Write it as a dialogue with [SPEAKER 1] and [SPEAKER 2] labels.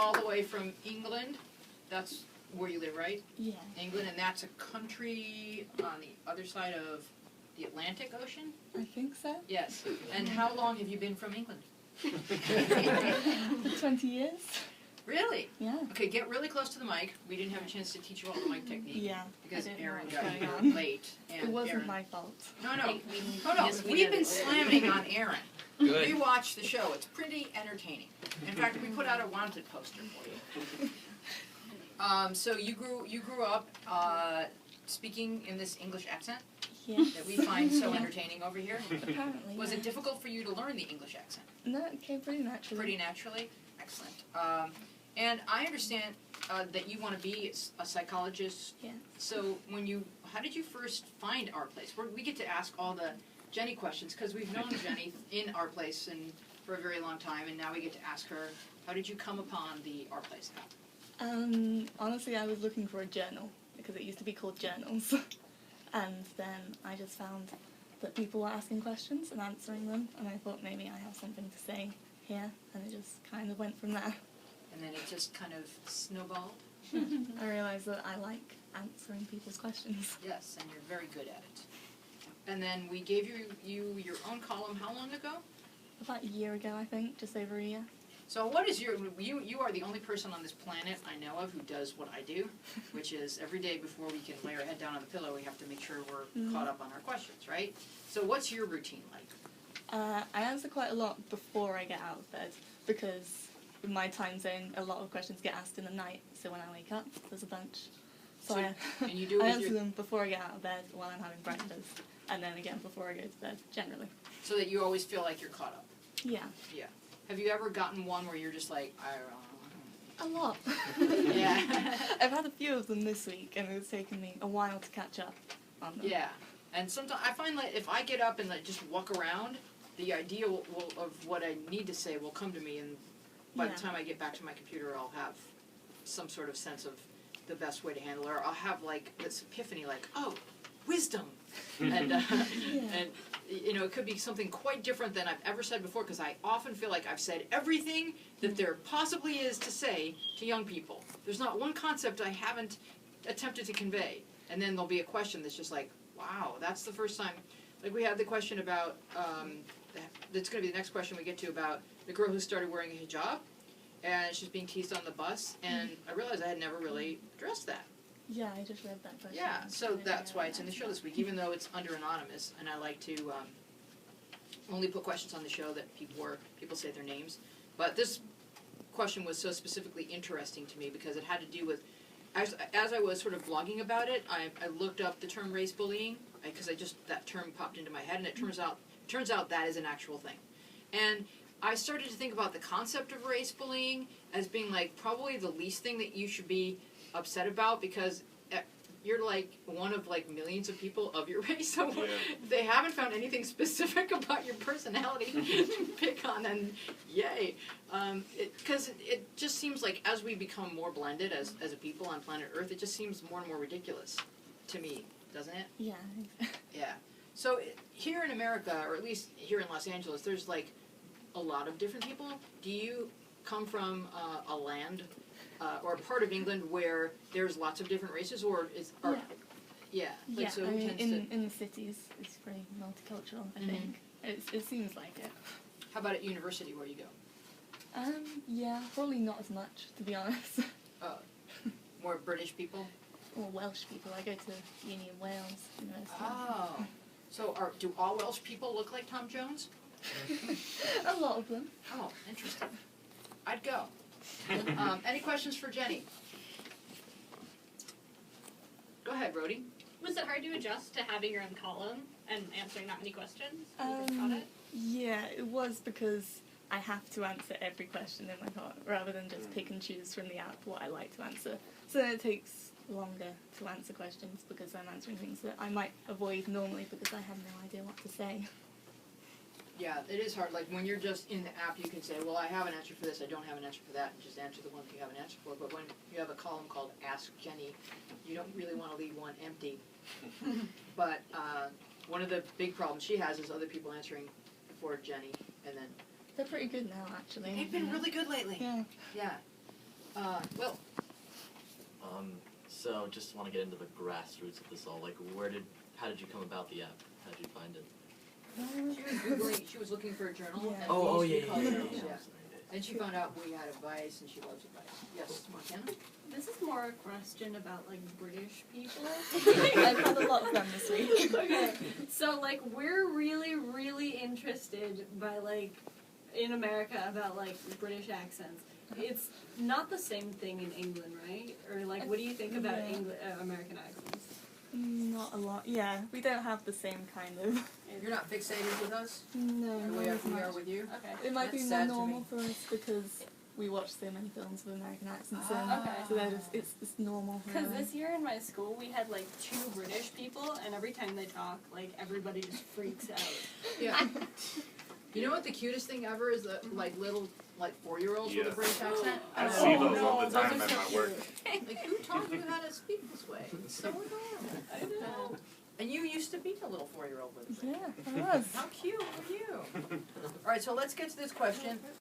[SPEAKER 1] all the way from England. That's where you live, right?
[SPEAKER 2] Yeah.
[SPEAKER 1] England, and that's a country on the other side of the Atlantic Ocean?
[SPEAKER 2] I think so.
[SPEAKER 1] Yes. And how long have you been from England?
[SPEAKER 2] 20 years.
[SPEAKER 1] Really?
[SPEAKER 2] Yeah.
[SPEAKER 1] Okay, get really close to the mic. We didn't have a chance to teach you all the mic technique.
[SPEAKER 2] Yeah.
[SPEAKER 1] Because
[SPEAKER 2] I didn't
[SPEAKER 1] Aaron
[SPEAKER 2] know
[SPEAKER 1] got
[SPEAKER 2] what was
[SPEAKER 1] here
[SPEAKER 2] going on.
[SPEAKER 1] late. And
[SPEAKER 2] It wasn't
[SPEAKER 1] Aaron,
[SPEAKER 2] my fault.
[SPEAKER 1] No, no.
[SPEAKER 3] Hey,
[SPEAKER 1] Oh, no.
[SPEAKER 3] yes, we
[SPEAKER 1] We've
[SPEAKER 3] know
[SPEAKER 1] been
[SPEAKER 3] that.
[SPEAKER 1] slamming on Aaron.
[SPEAKER 4] Good.
[SPEAKER 1] We watched the show. It's pretty entertaining. In fact, we put out a wanted poster for you. So you grew up speaking in this English accent
[SPEAKER 2] Yes.
[SPEAKER 1] that we find so entertaining over here.
[SPEAKER 2] Apparently.
[SPEAKER 1] Was
[SPEAKER 2] yeah.
[SPEAKER 1] it difficult for you to learn the English accent?
[SPEAKER 2] No, it came pretty naturally.
[SPEAKER 1] Pretty naturally? Excellent. And I understand that you want to be a psychologist.
[SPEAKER 2] Yeah.
[SPEAKER 1] So how did you first find Our Place? We get to ask all the Jennie questions because we've known Jennie in Our Place and for a very long time, and now we get to ask her, how did you come upon the Our Place app?
[SPEAKER 2] Honestly, I was looking for a journal because it used to be called Journals. And then I just found that people were asking questions and answering them, and I thought maybe I have something to say here, and it just kind of went from there.
[SPEAKER 1] And then it just kind of snowballed?
[SPEAKER 2] I realised that I like answering people's questions.
[SPEAKER 1] Yes, and you're very good at it. And then we gave you your own column how long ago?
[SPEAKER 2] About a year ago, I think, just over a year.
[SPEAKER 1] So what is you are the only person on this planet I know of who does what I do, which is every day before we can lay our head down on the pillow, we have to make sure we're caught up on our questions, right? So what's your routine like?
[SPEAKER 2] I answer quite a lot before I get out of bed because in my time zone, a lot of questions get asked in the night, so when I wake up, there's a bunch. So
[SPEAKER 1] and you do it
[SPEAKER 2] I
[SPEAKER 1] with
[SPEAKER 2] answer
[SPEAKER 1] your,
[SPEAKER 2] them before I get out of bed while I'm having breakfast, and then again before I go to bed, generally.
[SPEAKER 1] so that you always feel like you're caught up.
[SPEAKER 2] Yeah.
[SPEAKER 1] Yeah. Have you ever gotten one where you're just like, I don't know.
[SPEAKER 2] A lot.
[SPEAKER 1] Yeah.
[SPEAKER 2] I've had a few of them this week, and it's taken me a while to catch up on them.
[SPEAKER 1] Yeah. And sometimes I find like if I get up and like just walk around, the idea of what I need to say will come to me, and by the time I get back to my computer, I'll have some sort of sense of the best way to handle it, or I'll have like this epiphany, like, oh, wisdom, and and you know, it could be something quite different than I've ever said before, because I often feel like I've said everything that there possibly is to say to young people. There's not one concept I haven't attempted to convey, and then there'll be a question that's just like, wow, that's the first time. Like we had the question about, that's going to be the next question we get to, about the girl who started wearing a hijab, and she's being teased on the bus, and I realized I had never really addressed that.
[SPEAKER 2] Yeah, I just read that question.
[SPEAKER 1] Yeah, so that's why it's in the show this week, even though it's under anonymous, and I like to only put questions on the show that people say their names. But this question was so specifically interesting to me because it had to do with, as I was sort of blogging about it, I looked up the term race bullying, because that term popped into my head, and it turns out that is an actual thing. And I started to think about the concept of race bullying as being like probably the least thing that you should be upset about, because you're like one of like millions of people of your race, so they haven't found anything specific about your personality to pick on, and yay. Because it just seems like as we become more blended as a people on planet Earth, it just seems more and more ridiculous to me, doesn't it?
[SPEAKER 2] Yeah.
[SPEAKER 1] Yeah. So here in America, or at least here in Los Angeles, there's like a lot of different people. Do you come from a land or a part of England where there's lots of different races, or
[SPEAKER 2] Yeah,
[SPEAKER 1] so
[SPEAKER 2] I
[SPEAKER 1] who
[SPEAKER 2] mean,
[SPEAKER 1] tends
[SPEAKER 2] in the cities, it's pretty multicultural, I think. It seems like it.
[SPEAKER 1] How about at university where you go?
[SPEAKER 2] Yeah, probably not as much, to be honest.
[SPEAKER 1] More British people?
[SPEAKER 2] Or Welsh people. I go to uni in Wales University.
[SPEAKER 1] Oh. So do all Welsh people look like Tom Jones?
[SPEAKER 2] A lot of them.
[SPEAKER 1] Oh, interesting. I'd go. Any questions for Jennie? Go ahead, Brody.
[SPEAKER 3] Was it hard to adjust to having your own column and answering that many questions?
[SPEAKER 2] Yeah, it was, because I have to answer every question in my column rather than just pick and choose from the app what I like to answer. So then it takes longer to answer questions because I'm answering things that I might avoid normally because I have no idea what to say.
[SPEAKER 1] Yeah, it is hard. Like when you're just in the app, you can say, well, I have an answer for this, I don't have an answer for that, and just answer the one that you have an answer for. But when you have a column called Ask Jennie, you don't really want to leave one empty. But one of the big problems she has is other people answering for Jennie, and then...
[SPEAKER 2] They're pretty good now, actually.
[SPEAKER 1] They've been really good lately.
[SPEAKER 2] Yeah.
[SPEAKER 1] Yeah. Will.
[SPEAKER 4] So just want to get into the grassroots of this all. Like, how did you come about the app? How did you find it?
[SPEAKER 1] She was Googling, she was looking for a journal.
[SPEAKER 2] Yeah.
[SPEAKER 1] And
[SPEAKER 4] Yeah.
[SPEAKER 1] journals, yeah. And she found out we had advice, and she loves advice. Yes, Montana?
[SPEAKER 3] This is more a question about like British people.
[SPEAKER 2] I've had a lot of them this week.
[SPEAKER 3] Okay, so like we're really, really interested by like in America about like British accents. It's not the same thing in England, right? Or like, what do you think about
[SPEAKER 2] Yeah.
[SPEAKER 3] American accents?
[SPEAKER 2] Not a lot. Yeah, we don't have the same kind of.
[SPEAKER 1] You're not fixated with us?
[SPEAKER 2] No,
[SPEAKER 1] The way we are with you?
[SPEAKER 3] Okay.
[SPEAKER 2] It might be
[SPEAKER 1] That's
[SPEAKER 2] more
[SPEAKER 1] sad to
[SPEAKER 2] normal
[SPEAKER 1] me.
[SPEAKER 2] for us because we watch so many films with American accents in.
[SPEAKER 3] Okay.
[SPEAKER 2] So they're just, it's normal.
[SPEAKER 3] Because
[SPEAKER 2] really.
[SPEAKER 3] this year in my school, we had like 2 British people, and every time they talk, like everybody just freaks out.
[SPEAKER 1] Yeah. You know what the cutest thing ever is? The little 4-year-olds with a
[SPEAKER 5] Yes.
[SPEAKER 1] British accent.
[SPEAKER 5] I see those
[SPEAKER 3] no,
[SPEAKER 5] all the
[SPEAKER 3] those
[SPEAKER 5] time
[SPEAKER 3] are
[SPEAKER 5] at
[SPEAKER 3] so
[SPEAKER 5] my work.
[SPEAKER 1] Like, who taught you how to speak this way? It's so adorable.
[SPEAKER 3] I know.
[SPEAKER 1] And you used to be a little 4-year-old with a British
[SPEAKER 2] Yeah, I was.
[SPEAKER 1] How cute of you. All right, so let's get to this question.